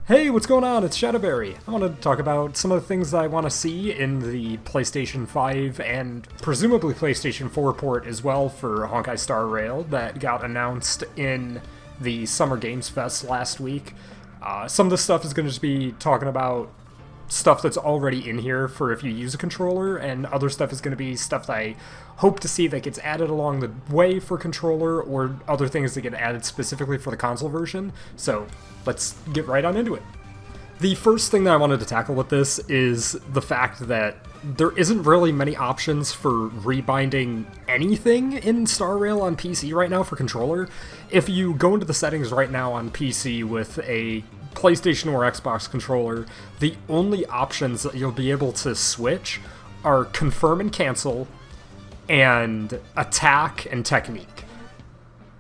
Hey, what's going on? It's Shadowberry. I want to talk about some of the things that I want to see in the PlayStation 5 and presumably PlayStation 4 port as well for Honkai Star Rail that got announced in the Summer Games Fest last week. Some of this stuff is going to just be talking about stuff that's already in here for if you use a controller, and other stuff is going to be stuff that I hope to see that gets added along the way for controller, or other things that get added specifically for the console version. So let's get right on into it. The first thing that I wanted to tackle with this is the fact that there isn't really many options for rebinding anything in Star Rail on PC right now for controller. If you go into the settings right now on PC with a PlayStation or Xbox controller, the only options that you'll be able to switch are confirm and cancel, and attack and technique.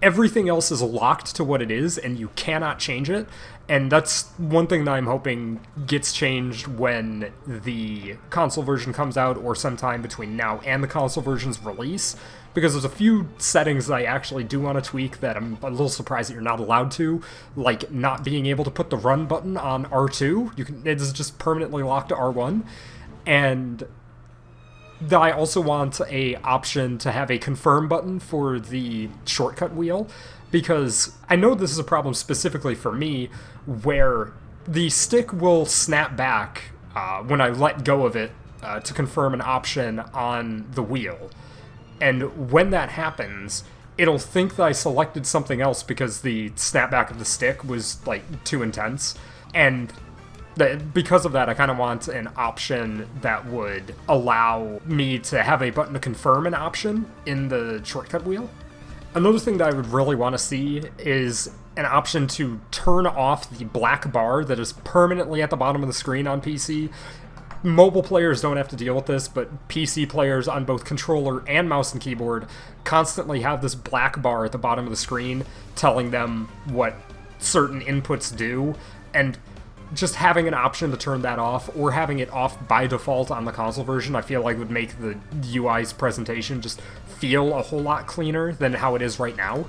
Everything else is locked to what it is, and you cannot change it, and that's one thing that I'm hoping gets changed when the console version comes out, or sometime between now and the console version's release, because there's a few settings that I actually do want to tweak that I'm a little surprised that you're not allowed to, like not being able to put the run button on R2. It is just permanently locked to R1, and that I also want a option to have a confirm button for the shortcut wheel, because I know this is a problem specifically for me, where the stick will snap back when I let go of it to confirm an option on the wheel. And when that happens, it'll think that I selected something else because the snapback of the stick was like too intense. And because of that, I kind of want an option that would allow me to have a button to confirm an option in the shortcut wheel. Another thing that I would really want to see is an option to turn off the black bar that is permanently at the bottom of the screen on PC. Mobile players don't have to deal with this, but PC players on both controller and mouse and keyboard constantly have this black bar at the bottom of the screen telling them what certain inputs do, and just having an option to turn that off, or having it off by default on the console version, I feel like would make the UI's presentation just feel a whole lot cleaner than how it is right now.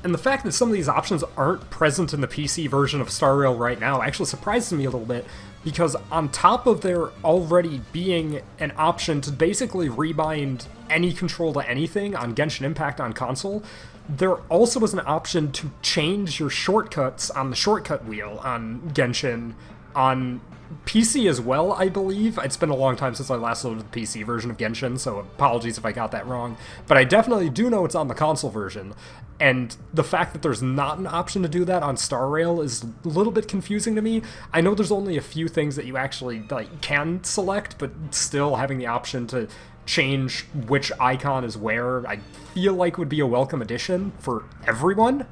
And the fact that some of these options aren't present in the PC version of Star Rail right now actually surprises me a little bit, because on top of there already being an option to basically rebind any control to anything on Genshin Impact on console, there also was an option to change your shortcuts on the shortcut wheel on Genshin on PC as well, I believe. It's been a long time since I last loaded the PC version of Genshin, so apologies if I got that wrong. But I definitely do know it's on the console version, and the fact that there's not an option to do that on Star Rail is a little bit confusing to me. I know there's only a few things that you actually can select, but still having the option to change which icon is where, I feel like would be a welcome addition for everyone.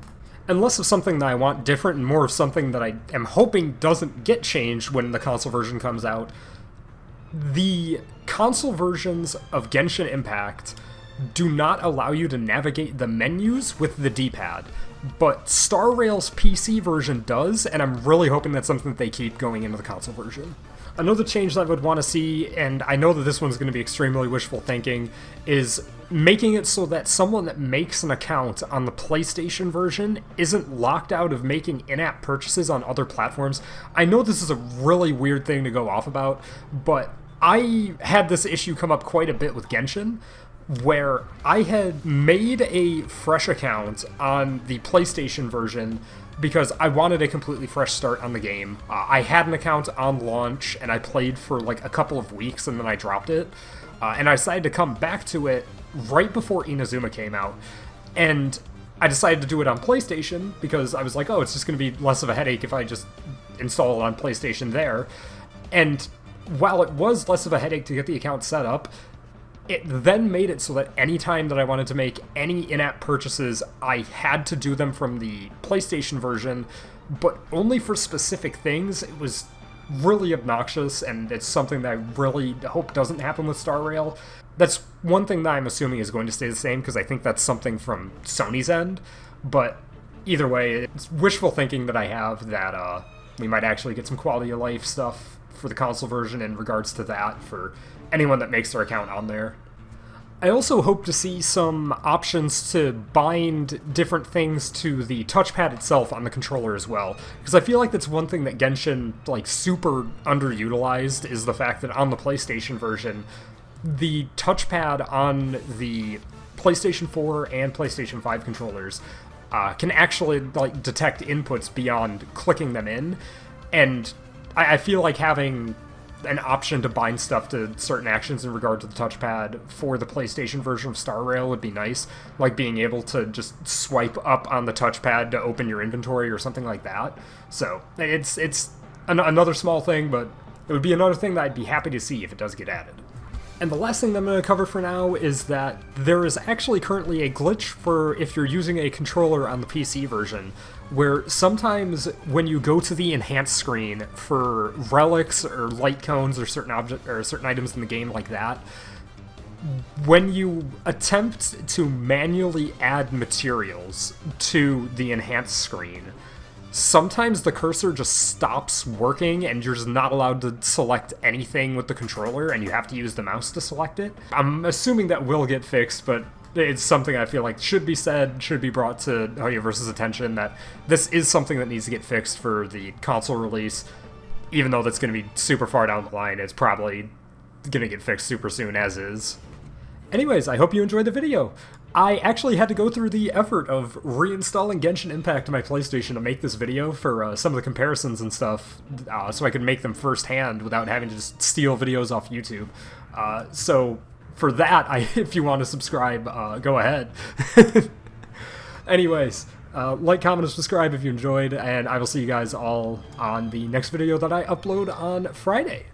And less of something that I want different and more of something that I am hoping doesn't get changed when the console version comes out. The console versions of Genshin Impact do not allow you to navigate the menus with the D-pad, but Star Rail's PC version does, and I'm really hoping that's something that they keep going into the console version. Another change that I would want to see, and I know that this one's going to be extremely wishful thinking, is making it so that someone that makes an account on the PlayStation version isn't locked out of making in-app purchases on other platforms. I know this is a really weird thing to go off about, but I had this issue come up quite a bit with Genshin, where I had made a fresh account on the PlayStation version because I wanted a completely fresh start on the game. I had an account on launch, and I played for like a couple of weeks, and then I dropped it. And I decided to come back to it right before Inazuma came out. And I decided to do it on PlayStation, because I was like, oh, it's just going to be less of a headache if I just install it on PlayStation there. And while it was less of a headache to get the account set up, it then made it so that any time that I wanted to make any in-app purchases, I had to do them from the PlayStation version, but only for specific things. It was really obnoxious, and it's something that I really hope doesn't happen with Star Rail. That's one thing that I'm assuming is going to stay the same, because I think that's something from Sony's end, but either way, it's wishful thinking that I have that we might actually get some quality of life stuff for the console version in regards to that for anyone that makes their account on there. I also hope to see some options to bind different things to the touchpad itself on the controller as well, because I feel like that's one thing that Genshin, like, super underutilized, is the fact that on the PlayStation version, the touchpad on the PlayStation 4 and PlayStation 5 controllers can actually, like, detect inputs beyond clicking them in, and I feel like having an option to bind stuff to certain actions in regard to the touchpad for the PlayStation version of Star Rail would be nice, like being able to just swipe up on the touchpad to open your inventory or something like that. So it's another small thing, but it would be another thing that I'd be happy to see if it does get added. And the last thing that I'm going to cover for now is that there is actually currently a glitch for if you're using a controller on the PC version, where sometimes when you go to the enhanced screen for relics or light cones or certain items in the game like that, when you attempt to manually add materials to the enhanced screen, sometimes the cursor just stops working and you're just not allowed to select anything with the controller and you have to use the mouse to select it. I'm assuming that will get fixed, but it's something I feel like should be said, should be brought to Hoyoverse's attention, that this is something that needs to get fixed for the console release. Even though that's going to be super far down the line, it's probably going to get fixed super soon as is. Anyways, I hope you enjoyed the video. I actually had to go through the effort of reinstalling Genshin Impact to my PlayStation to make this video for some of the comparisons and stuff, so I could make them firsthand without having to just steal videos off YouTube. So for that, if you want to subscribe, go ahead. Anyways, like, comment, and subscribe if you enjoyed, and I will see you guys all on the next video that I upload on Friday.